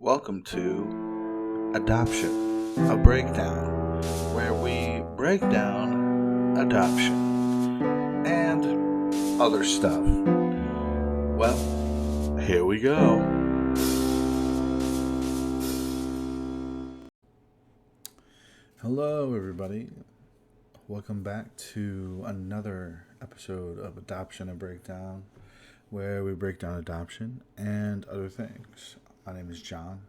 Welcome to Adoption, a breakdown, where we break down adoption and other stuff. Well, here we go. Hello, everybody. Welcome back to another episode of Adoption, a breakdown, where we break down adoption and other things. My name is John.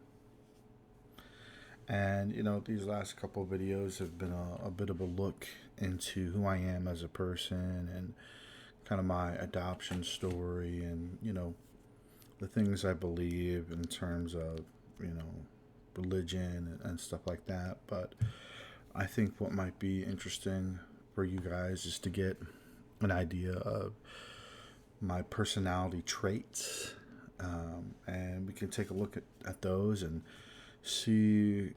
And, these last couple of videos have been a bit of a look into who I am as a person and kind of my adoption story and, the things I believe in terms of, religion and stuff like that. But I think what might be interesting for you guys is to get an idea of my personality traits. And we can take a look at those and see,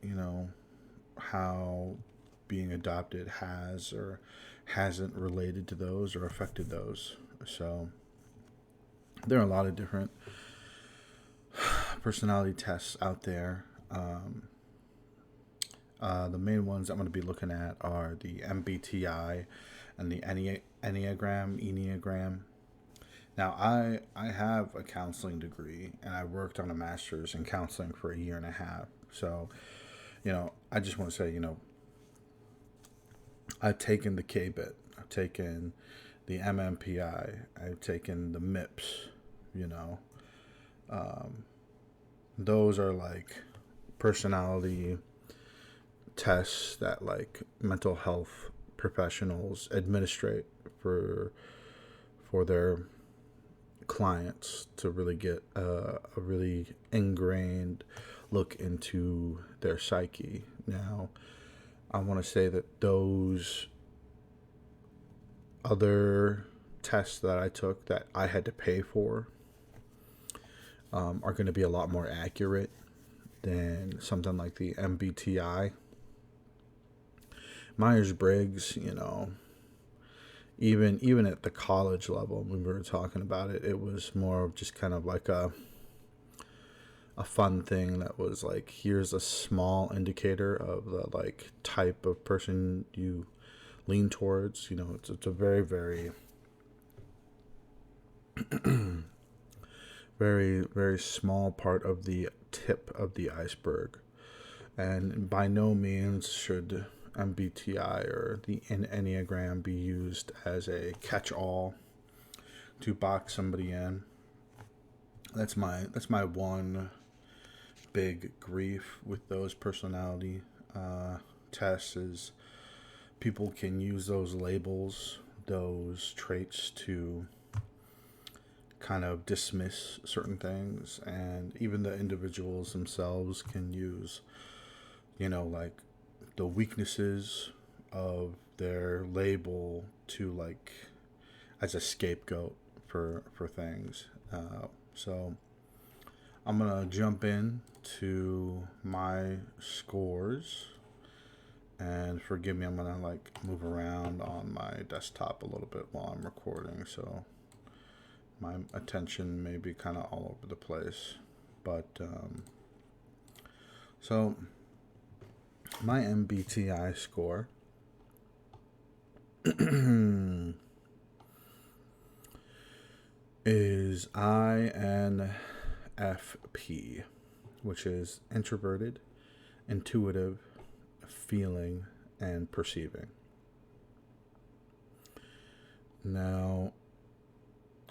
how being adopted has or hasn't related to those or affected those. So there are a lot of different personality tests out there. The main ones I'm going to be looking at are the MBTI and the Enneagram. Now, I have a counseling degree, and I worked on a master's in counseling for a year and a half. So, I just want to say, I've taken the K-bit. I've taken the MMPI. I've taken the MIPS, Those are like personality tests that like mental health professionals administrate for their clients to really get a really ingrained look into their psyche. Now, I want to say that those other tests that I took that I had to pay for are going to be a lot more accurate than something like the MBTI. Myers-Briggs, even at the college level when we were talking about it, it was more of just kind of like a fun thing that was like, here's a small indicator of the like type of person you lean towards. It's a very, very very, very small part of the tip of the iceberg, and by no means should MBTI or the Enneagram be used as a catch-all to box somebody in. That's my one big grief with those personality tests is people can use those labels, those traits to kind of dismiss certain things, and even the individuals themselves can use, like the weaknesses of their label to like as a scapegoat for things. So I'm gonna jump in to my scores, and forgive me, I'm gonna like move around on my desktop a little bit while I'm recording, so my attention may be kind of all over the place. But so my MBTI score is INFP, which is introverted, intuitive, feeling, and perceiving. Now,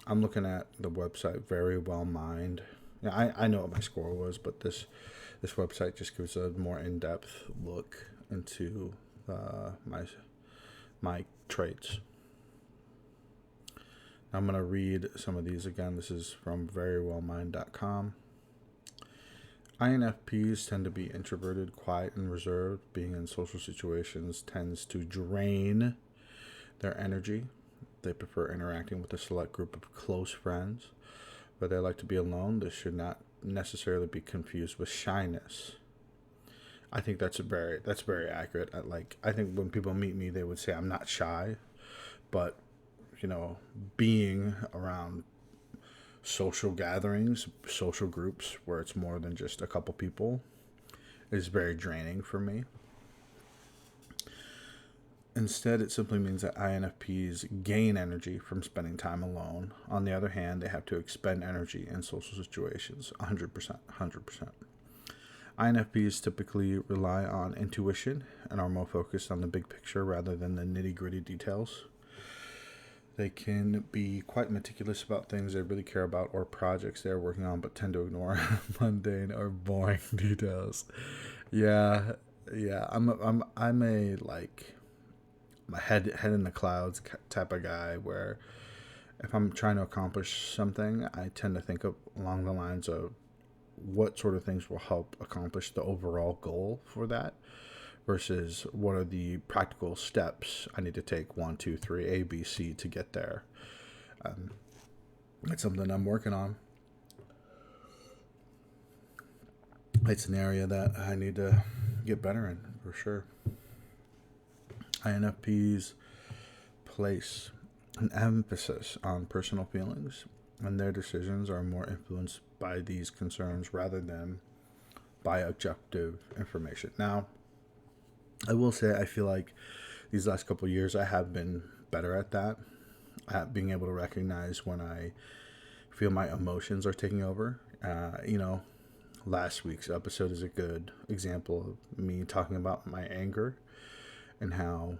I'm looking at the website Very Well Mind. Yeah, I know what my score was, but this website just gives a more in-depth look into my traits. I'm going to read some of these again. This is from verywellmind.com. INFPs tend to be introverted, quiet, and reserved. Being in social situations tends to drain their energy. They prefer interacting with a select group of close friends, but they like to be alone. This should not necessarily be confused with shyness. I think that's very accurate. I think when people meet me, they would say I'm not shy, but being around social gatherings, social groups where it's more than just a couple people is very draining for me. Instead, it simply means that INFPs gain energy from spending time alone. On the other hand, they have to expend energy in social situations 100%. 100%. INFPs typically rely on intuition and are more focused on the big picture rather than the nitty gritty details. They can be quite meticulous about things they really care about or projects they're working on, but tend to ignore mundane or boring details. Yeah, yeah. I'm a like my head in the clouds type of guy where if I'm trying to accomplish something, I tend to think of along the lines of what sort of things will help accomplish the overall goal for that versus what are the practical steps I need to take 1, 2, 3, A, B, C to get there. It's something I'm working on. It's an area that I need to get better in for sure. INFPs place an emphasis on personal feelings, and their decisions are more influenced by these concerns rather than by objective information. Now, I will say I feel like these last couple of years I have been better at that, at being able to recognize when I feel my emotions are taking over. Last week's episode is a good example of me talking about my anger and how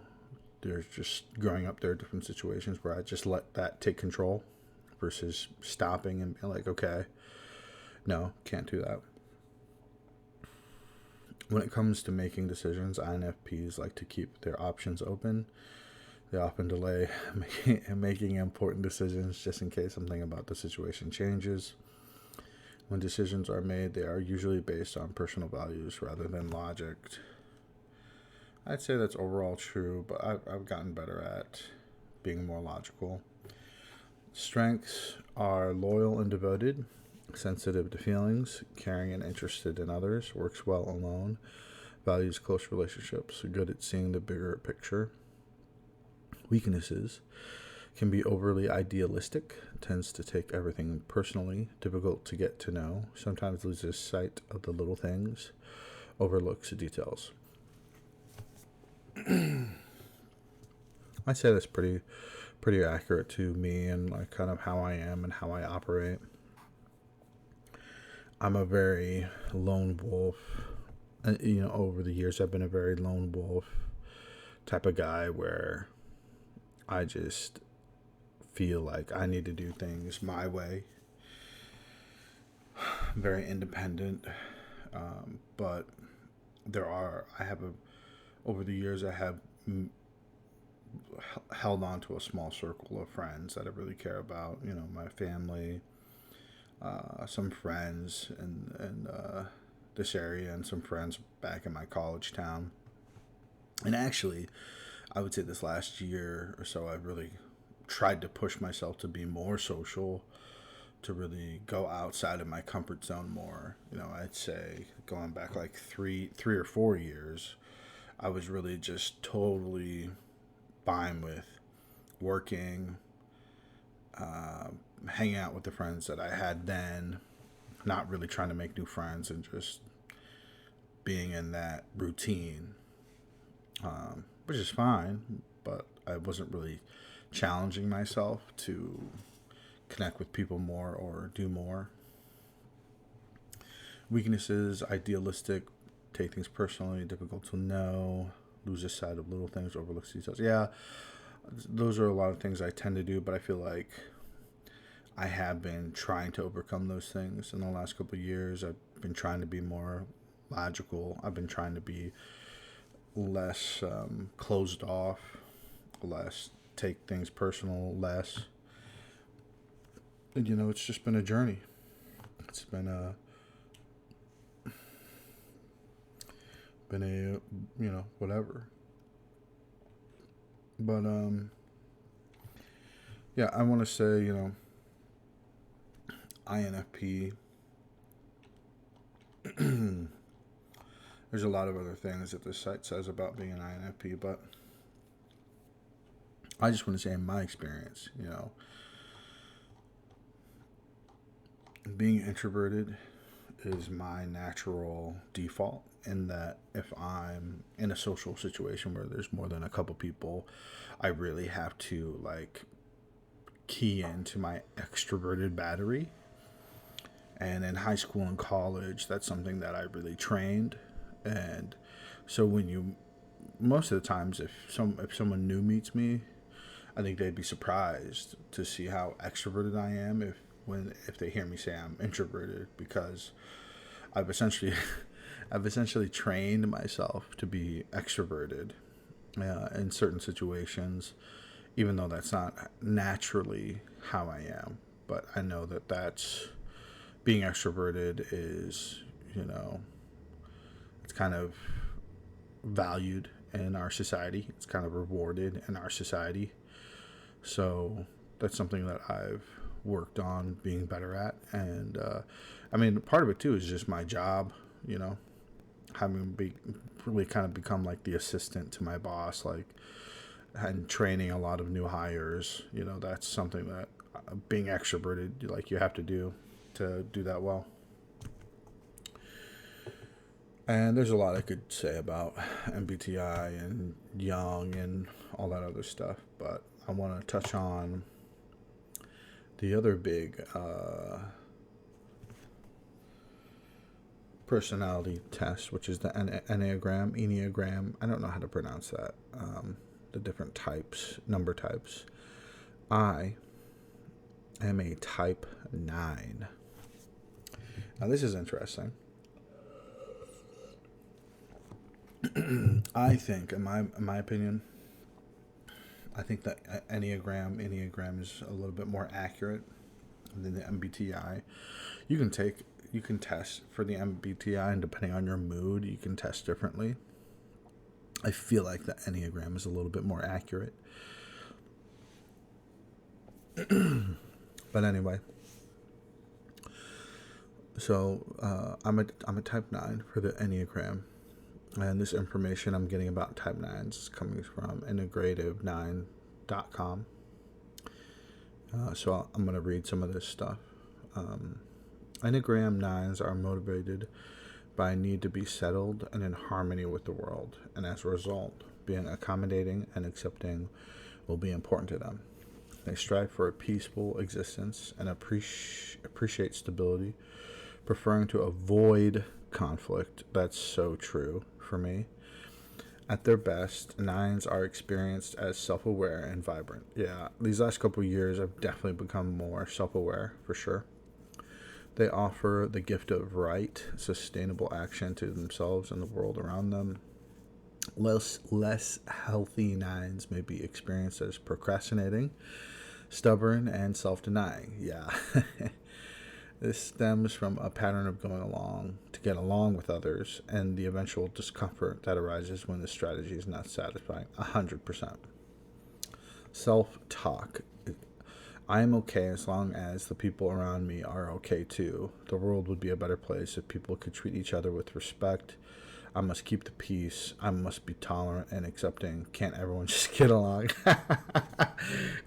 there's just growing up there are different situations where I just let that take control versus stopping and being like, okay, no, can't do that. When it comes to making decisions, INFPs like to keep their options open. They often delay making important decisions just in case something about the situation changes. When decisions are made, they are usually based on personal values rather than logic. I'd say that's overall true, but I've gotten better at being more logical. Strengths are loyal and devoted, sensitive to feelings, caring and interested in others, works well alone, values close relationships, good at seeing the bigger picture. Weaknesses can be overly idealistic, tends to take everything personally, difficult to get to know, sometimes loses sight of the little things, overlooks the details. I'd say that's pretty accurate to me and like kind of how I am and how I operate. I'm a very lone wolf. Over the years I've been a very lone wolf type of guy where I just feel like I need to do things my way. Very independent, but over the years I have held on to a small circle of friends that I really care about. My family, some friends in this area, and some friends back in my college town. And actually, I would say this last year or so, I've really tried to push myself to be more social, to really go outside of my comfort zone more. I'd say going back like three or 4 years, I was really just totally fine with working, hanging out with the friends that I had then, not really trying to make new friends and just being in that routine, which is fine, but I wasn't really challenging myself to connect with people more or do more. Weaknesses, idealistic, take things personally, difficult to know, loses sight of little things, overlooks details. Yeah, those are a lot of things I tend to do, but I feel like I have been trying to overcome those things in the last couple of years. I've been trying to be more logical. I've been trying to be less closed off, less take things personal, less. And it's just been a journey. It's been a whatever. But yeah, I want to say, INFP. There's a lot of other things that this site says about being an INFP, but I just want to say in my experience, being introverted is my natural default, in that if I'm in a social situation where there's more than a couple people, I really have to like key into my extroverted battery. And in high school and college, that's something that I really trained. And so when you, most of the times, if someone new meets me, I think they'd be surprised to see how extroverted I am if they hear me say I'm introverted, because I've essentially I've essentially trained myself to be extroverted in certain situations, even though that's not naturally how I am. But I know that that's being extroverted is, you know, it's kind of valued in our society. It's kind of rewarded in our society. So that's something that I've worked on being better at. And I mean, part of it too is just my job, you know, really kind of become like the assistant to my boss, like, and training a lot of new hires. You know, that's something that being extroverted, like, you have to do that well. And there's a lot I could say about MBTI and Young and all that other stuff, but I want to touch on the other big personality test, which is the Enneagram. I don't know how to pronounce that. The different types, number types. I am a type 9. Now, this is interesting. I think, in my opinion, I think that Enneagram is a little bit more accurate than the MBTI. You can take you can test for the MBTI, and depending on your mood, you can test differently. I feel like the Enneagram is a little bit more accurate. But anyway, so I'm a type 9 for the Enneagram. And this information I'm getting about type 9s is coming from integrative9.com. So I'm going to read some of this stuff. Enneagram 9s are motivated by a need to be settled and in harmony with the world, and as a result, being accommodating and accepting will be important to them. They strive for a peaceful existence and appreciate stability, preferring to avoid conflict. That's so true for me. At their best, 9s are experienced as self-aware and vibrant. Yeah, these last couple of years I've definitely become more self-aware, for sure. They offer the gift of right, sustainable action to themselves and the world around them. Less healthy 9s may be experienced as procrastinating, stubborn, and self-denying. Yeah. This stems from a pattern of going along to get along with others and the eventual discomfort that arises when the strategy is not satisfying. 100%. Self-talk. I am okay as long as the people around me are okay too. The world would be a better place if people could treat each other with respect. I must keep the peace. I must be tolerant and accepting. Can't everyone just get along?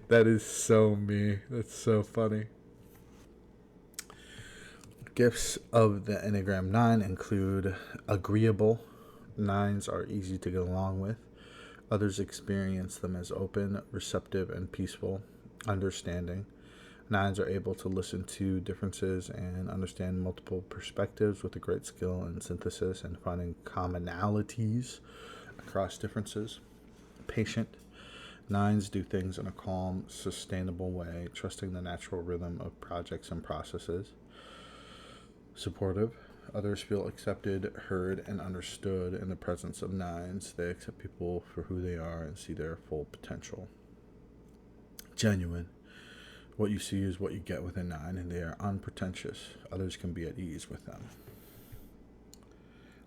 That is so me. That's so funny. Gifts of the Enneagram 9 include agreeable. 9s are easy to get along with. Others experience them as open, receptive, and peaceful. Understanding. 9s are able to listen to differences and understand multiple perspectives with a great skill in synthesis and finding commonalities across differences. Patient. 9s do things in a calm, sustainable way, trusting the natural rhythm of projects and processes. Supportive. Others feel accepted, heard, and understood in the presence of 9s. They accept people for who they are and see their full potential. Genuine. What you see is what you get with a 9, and they are unpretentious. Others can be at ease with them.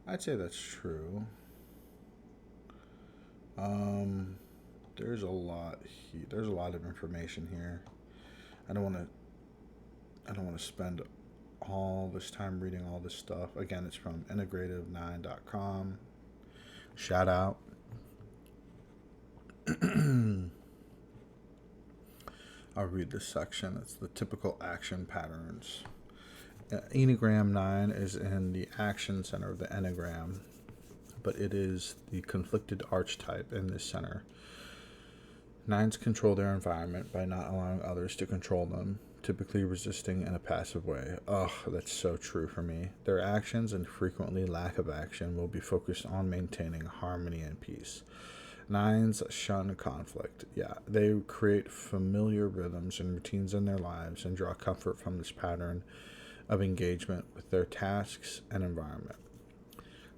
I'd say that's true. There's a lot. There's a lot of information here. I don't want to spend all this time reading all this stuff. Again, it's from integrative9.com. Shout out. I'll read this section. It's the typical action patterns. Enneagram 9 is in the action center of the Enneagram, but it is the conflicted archetype in this center. Nines control their environment by not allowing others to control them, typically resisting in a passive way. Oh, that's so true for me. Their actions and frequently lack of action will be focused on maintaining harmony and peace. Nines shun conflict. Yeah, they create familiar rhythms and routines in their lives and draw comfort from this pattern of engagement with their tasks and environment.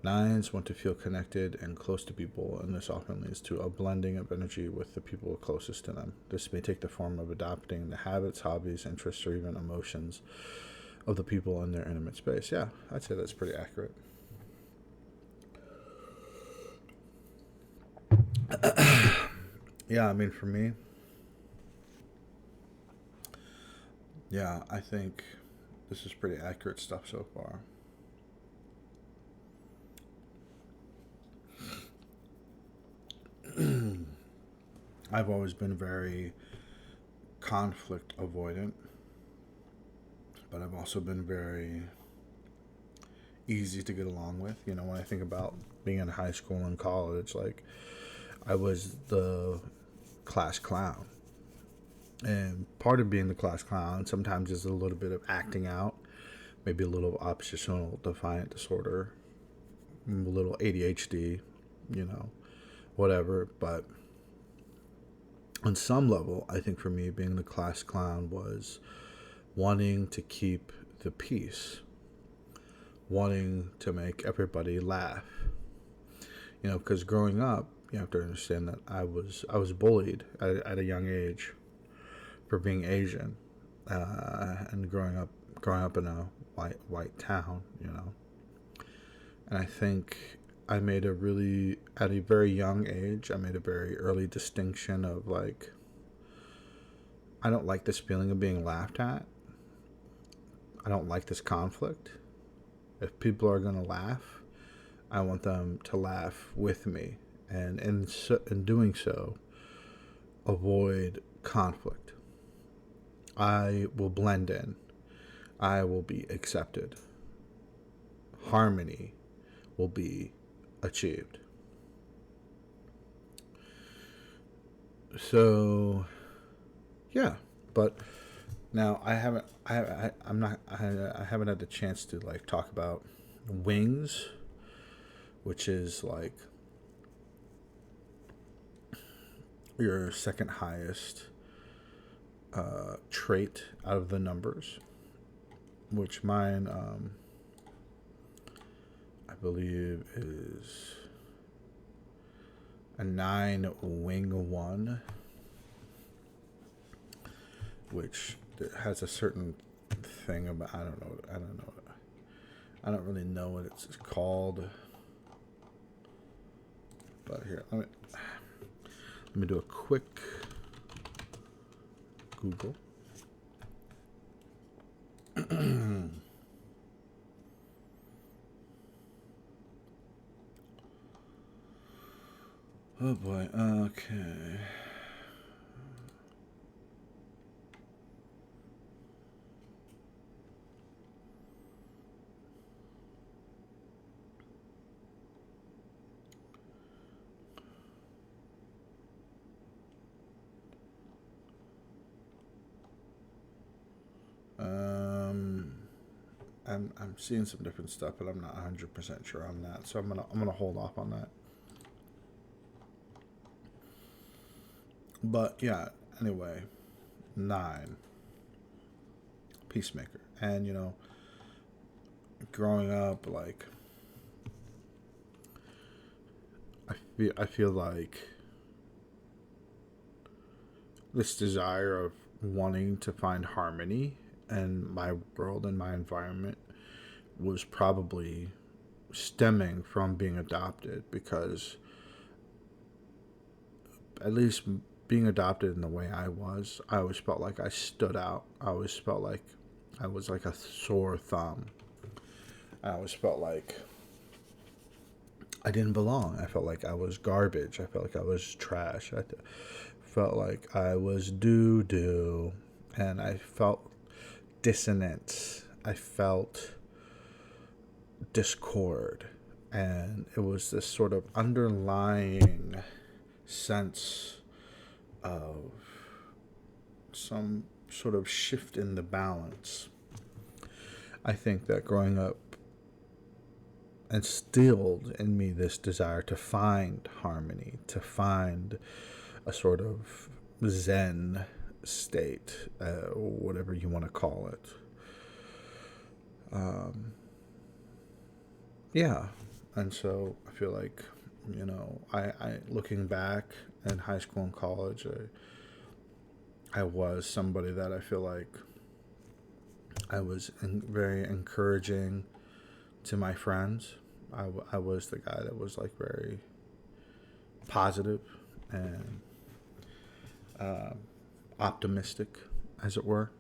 Nines want to feel connected and close to people, and this often leads to a blending of energy with the people closest to them. This may take the form of adopting the habits, hobbies, interests, or even emotions of the people in their intimate space. Yeah, I'd say that's pretty accurate. Yeah, I mean, for me, yeah, I think this is pretty accurate stuff so far. I've always been very conflict avoidant, but I've also been very easy to get along with. You know, when I think about being in high school and college, like, I was the class clown. And part of being the class clown sometimes is a little bit of acting out, maybe a little oppositional defiant disorder, a little ADHD, you know, whatever. But on some level, I think for me, being the class clown was wanting to keep the peace, wanting to make everybody laugh. You know, because growing up, you have to understand that I was bullied at a young age for being Asian, and growing up in a white town, you know. And I think I made at a very young age, I made a very early distinction of, like, I don't like this feeling of being laughed at. I don't like this conflict. If people are going to laugh, I want them to laugh with me. And in doing so, avoid conflict. I will blend in. I will be accepted. Harmony will be achieved. So, yeah, but now I haven't had the chance to, like, talk about wings, which is like your second highest trait out of the numbers, which mine, I believe, is a 9 wing 1, which has a certain thing about, I don't really know what it's called. But here, let me do a quick Google. Oh boy, okay. I'm seeing some different stuff, but I'm not 100% sure on that, so I'm gonna hold off on that. But yeah, anyway, 9, peacemaker, and you know, growing up, like, I feel like this desire of wanting to find harmony in my world and my environment was probably stemming from being adopted, because at least being adopted in the way I always felt like I stood out. I always felt like I was like a sore thumb. I always felt like I didn't belong. I felt like I was garbage. I felt like I was trash. I felt like I was doo-doo. And I felt dissonance. I felt discord, and it was this sort of underlying sense of some sort of shift in the balance. I think that growing up instilled in me this desire to find harmony, to find a sort of Zen state, whatever you want to call it. Yeah, and so I feel like, I looking back in high school and college, I was somebody that I feel like I was very encouraging to my friends. I was the guy that was like very positive and optimistic, as it were,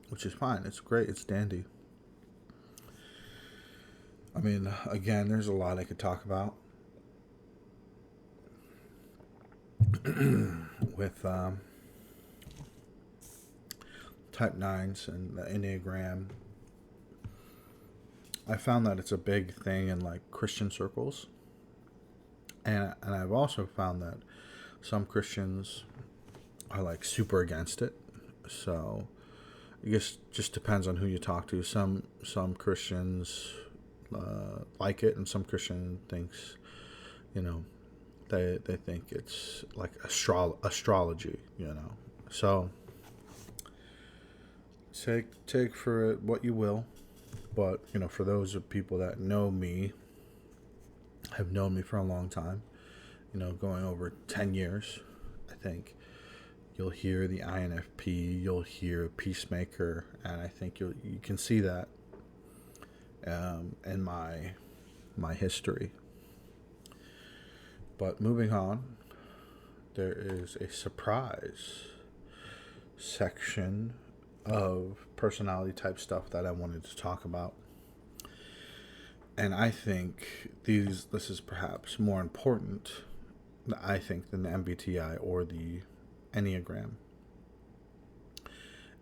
which is fine. It's great. It's dandy. I mean, again, there's a lot I could talk about with type 9s and the Enneagram. I found that it's a big thing in like Christian circles. And I've also found that some Christians are like super against it. So I guess just depends on who you talk to. Some Christians like it, and some Christian thinks, they think it's like astrology, So take for it what you will, but for those of people that know me, have known me for a long time, going over 10 years, I think you'll hear the INFP, you'll hear Peacemaker, and I think you can see that in my history. But moving on, there is a surprise section of personality type stuff that I wanted to talk about. And I think this is perhaps more important, I think, than the MBTI or the Enneagram.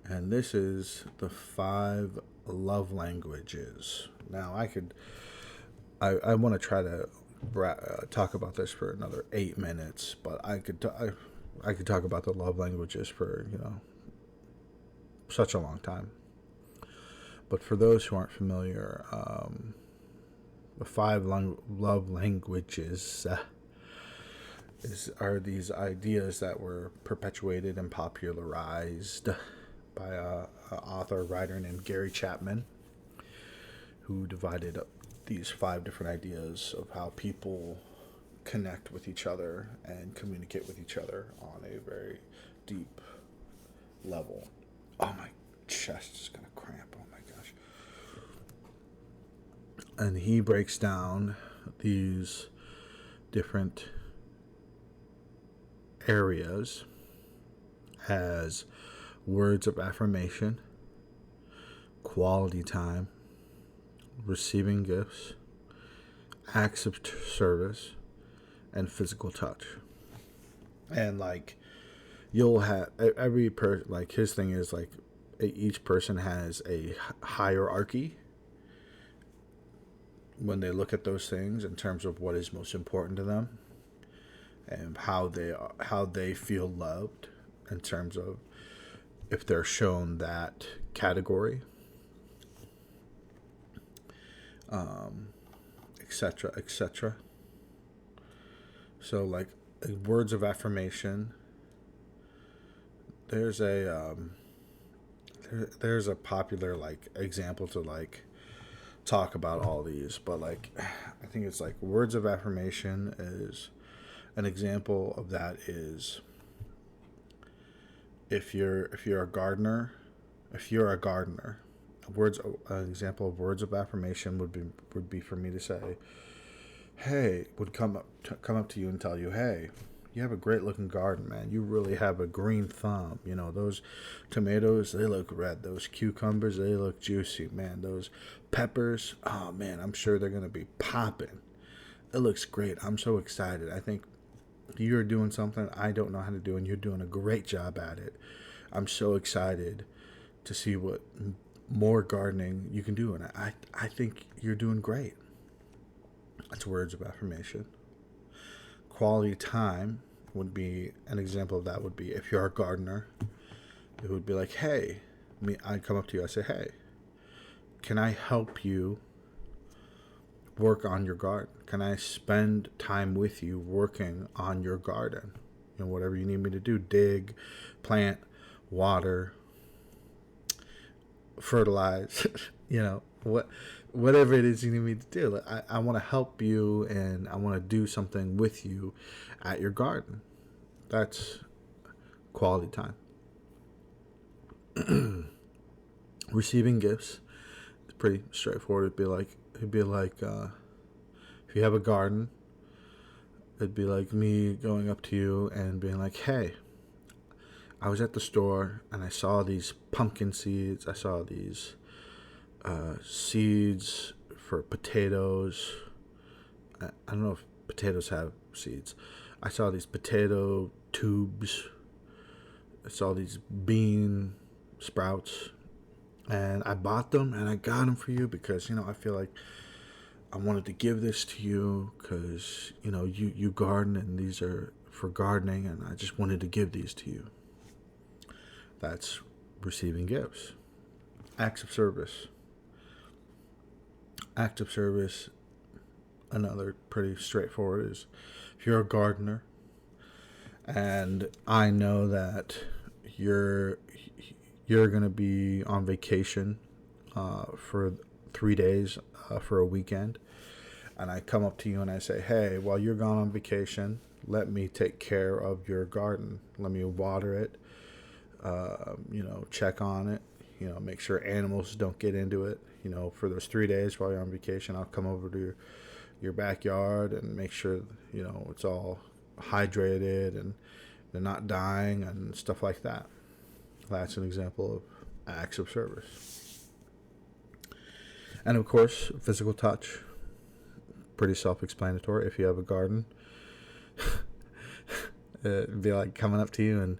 And this is the 5 love languages. Now, I want to try to talk about this for another 8 minutes, but I could talk about the love languages for such a long time. But for those who aren't familiar, the 5 love languages are these ideas that were perpetuated and popularized by an author, writer named Gary Chapman, who divided up these 5 different ideas of how people connect with each other and communicate with each other on a very deep level. Oh, my chest is going to cramp. Oh, my gosh. And he breaks down these different areas as words of affirmation, quality time, receiving gifts, acts of service, and physical touch. And like, you'll have every person, like, his thing is like each person has a hierarchy when they look at those things in terms of what is most important to them and how they feel loved in terms of if they're shown that category, etc., etc. So like words of affirmation, there's a popular like example to like talk about all these, but like I think it's like words of affirmation is an example of that is if you're a gardener, an example of words of affirmation would be for me to say, hey, would come up to you and tell you, hey, you have a great looking garden, man. You really have a green thumb. Those tomatoes, they look red. Those cucumbers, they look juicy, man. Those peppers, oh man, I'm sure they're gonna be popping. It looks great. I'm so excited. I think you're doing something I don't know how to do, and you're doing a great job at it. I'm so excited to see what more gardening you can do. And I think you're doing great. That's words of affirmation. Quality time would be an example of that. Would be if you're a gardener, it would be like, hey, I'd come up to you, I say, hey, can I help you work on your garden? Can I spend time with you working on your garden? Whatever you need me to do, dig, plant, water, fertilize, whatever it is you need me to do. I want to help you, and I want to do something with you at your garden. That's quality time. Receiving gifts is pretty straightforward. It'd be like if you have a garden, it'd be like me going up to you and being like, hey, I was at the store and I saw these pumpkin seeds. I saw these seeds for potatoes. I don't know if potatoes have seeds. I saw these potato tubes. I saw these bean sprouts. And I bought them and I got them for you because, I feel like I wanted to give this to you because, you garden and these are for gardening, and I just wanted to give these to you. That's receiving gifts. Acts of service. Acts of service, another pretty straightforward, is if you're a gardener and I know that you're going to be on vacation for 3 days for a weekend, and I come up to you and I say, hey, while you're gone on vacation, let me take care of your garden. Let me water it, check on it, make sure animals don't get into it. For those 3 days while you're on vacation, I'll come over to your backyard and make sure, it's all hydrated and they're not dying and stuff like that. That's an example of acts of service. And of course, physical touch. Pretty self-explanatory. If you have a garden, it'd be like coming up to you and,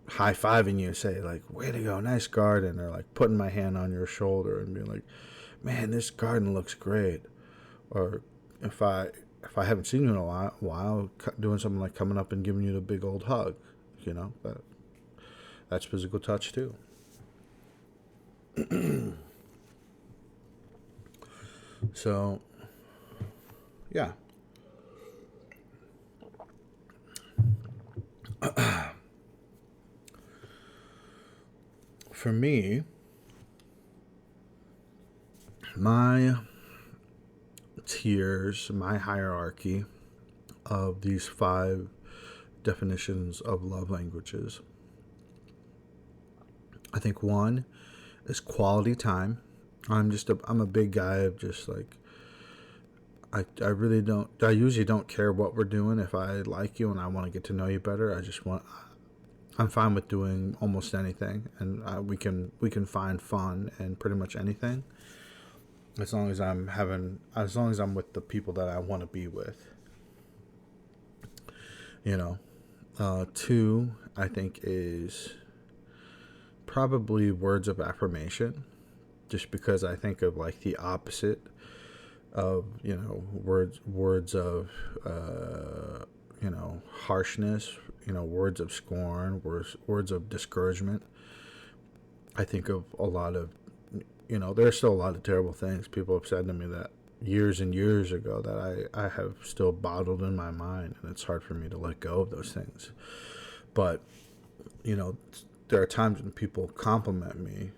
high-fiving you, say like, way to go, nice garden, or like putting my hand on your shoulder and being like, man, this garden looks great. Or if I haven't seen you in a while, doing something like coming up and giving you the big old hug, that's physical touch too. So, yeah. For me, my tiers, my hierarchy of these 5 definitions of love languages, I think 1 is quality time. I'm a big guy of just like, I usually don't care what we're doing. If I like you and I want to get to know you better, I'm fine with doing almost anything, and we can find fun in pretty much anything, as long as I'm with the people that I want to be with. 2, I think, is probably words of affirmation, just because I think of like the opposite of words of harshness, words of scorn, words of discouragement. I think of a lot of, there's still a lot of terrible things people have said to me that years and years ago that I have still bottled in my mind, and it's hard for me to let go of those things. But, there are times when people compliment me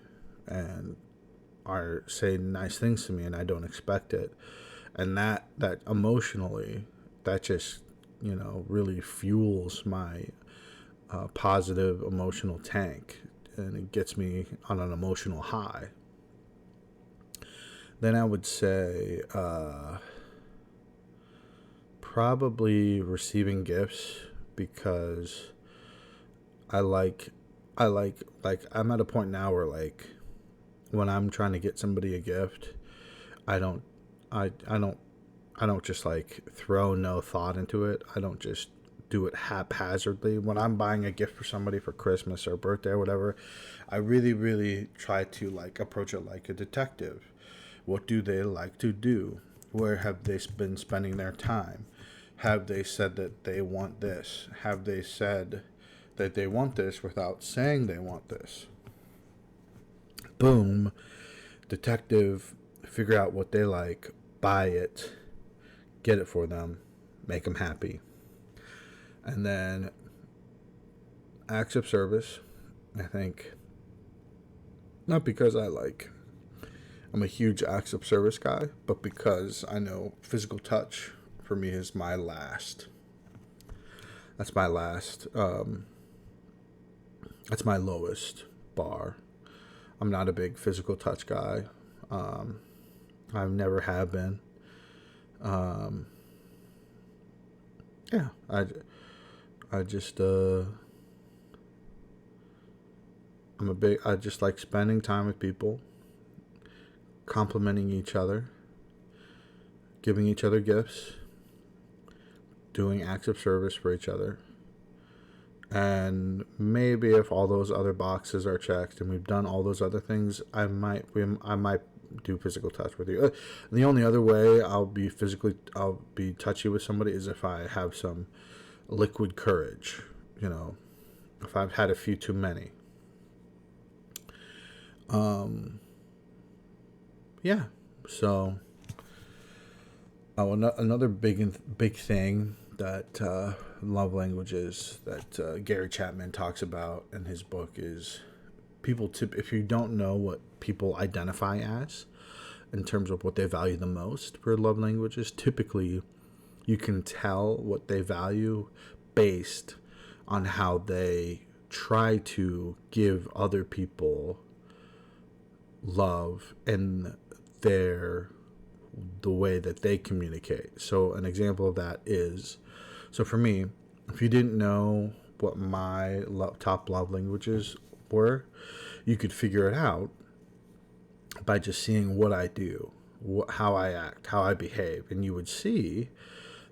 and say nice things to me, and I don't expect it. And that emotionally, that just, really fuels my positive emotional tank, and it gets me on an emotional high. Then I would say probably receiving gifts, because I'm at a point now where, like, when I'm trying to get somebody a gift, I don't just like throw no thought into it. I don't just do it haphazardly. When I'm buying a gift for somebody for Christmas or birthday or whatever, I really, really try to like approach it like a detective. What do they like to do? Where have they been spending their time? Have they said that they want this? Have they said that they want this without saying they want this? Boom. Detective, figure out what they like, buy it, get it for them, make them happy. And then acts of service, I think, not because I'm a huge acts of service guy, but because I know physical touch for me is my last. That's my last. That's my lowest bar. I'm not a big physical touch guy. I never have been. Yeah, I just I just like spending time with people, complimenting each other, giving each other gifts, doing acts of service for each other. And maybe if all those other boxes are checked and we've done all those other things, I might do physical touch with you. The only other way I'll be touchy with somebody is if I have some liquid courage, if I've had a few too many. Yeah. So, another big thing that love languages that Gary Chapman talks about in his book is if you don't know what people identify as in terms of what they value the most for love languages, typically you can tell what they value based on how they try to give other people love in the way that they communicate. So an example of that is, so for me, if you didn't know what my top love languages were, you could figure it out by just seeing what I do, how I act, how I behave. And you would see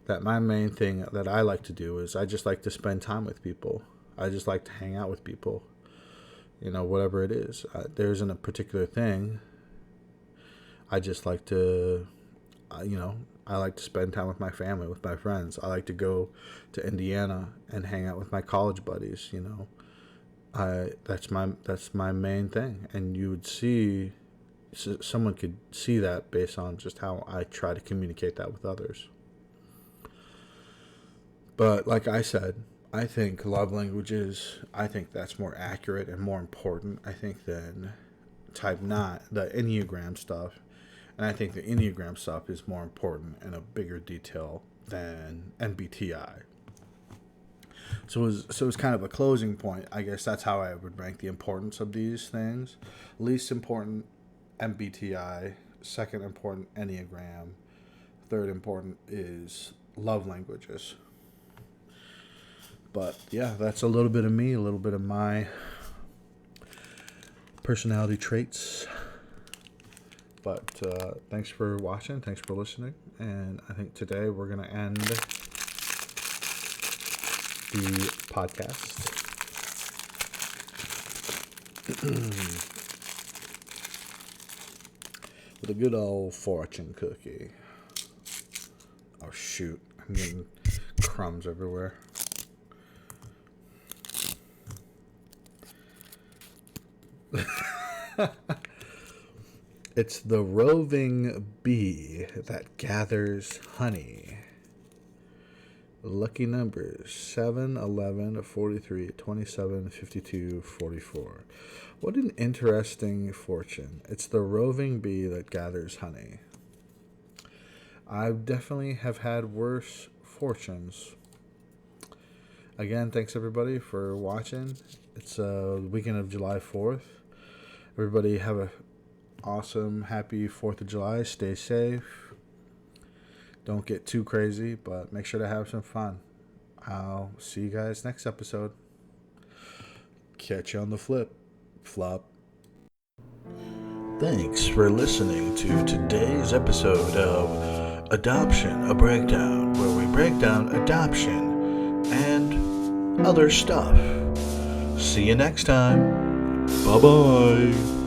that my main thing that I like to do is I just like to spend time with people. I just like to hang out with people, whatever it is. There isn't a particular thing. I just like to, I like to spend time with my family, with my friends. I like to go to Indiana and hang out with my college buddies, that's my main thing. And you would see, someone could see that based on just how I try to communicate that with others. But like I said, I think love languages, I think that's more accurate and more important, I think, than type 9, the Enneagram stuff. And I think the Enneagram stuff is more important and a bigger detail than MBTI. So it was kind of a closing point. I guess that's how I would rank the importance of these things. Least important, MBTI. Second important, Enneagram. Third important is love languages. But yeah, that's a little bit of me, a little bit of my personality traits. But thanks for watching. Thanks for listening. And I think today we're going to end the podcast with a good old fortune cookie. Oh, shoot. I'm getting crumbs everywhere. It's the roving bee that gathers honey. Lucky numbers 7, 11, 43, 27, 52, 44. What an interesting fortune. It's the roving bee that gathers honey. I definitely have had worse fortunes. Again, thanks everybody for watching. It's the weekend of July 4th. Everybody have a awesome, happy 4th of July. Stay safe. Don't get too crazy, but make sure to have some fun. I'll see you guys next episode. Catch you on the flop. Thanks for listening to today's episode of Adoption, a Breakdown, where we break down adoption and other stuff. See you next time. Bye-bye.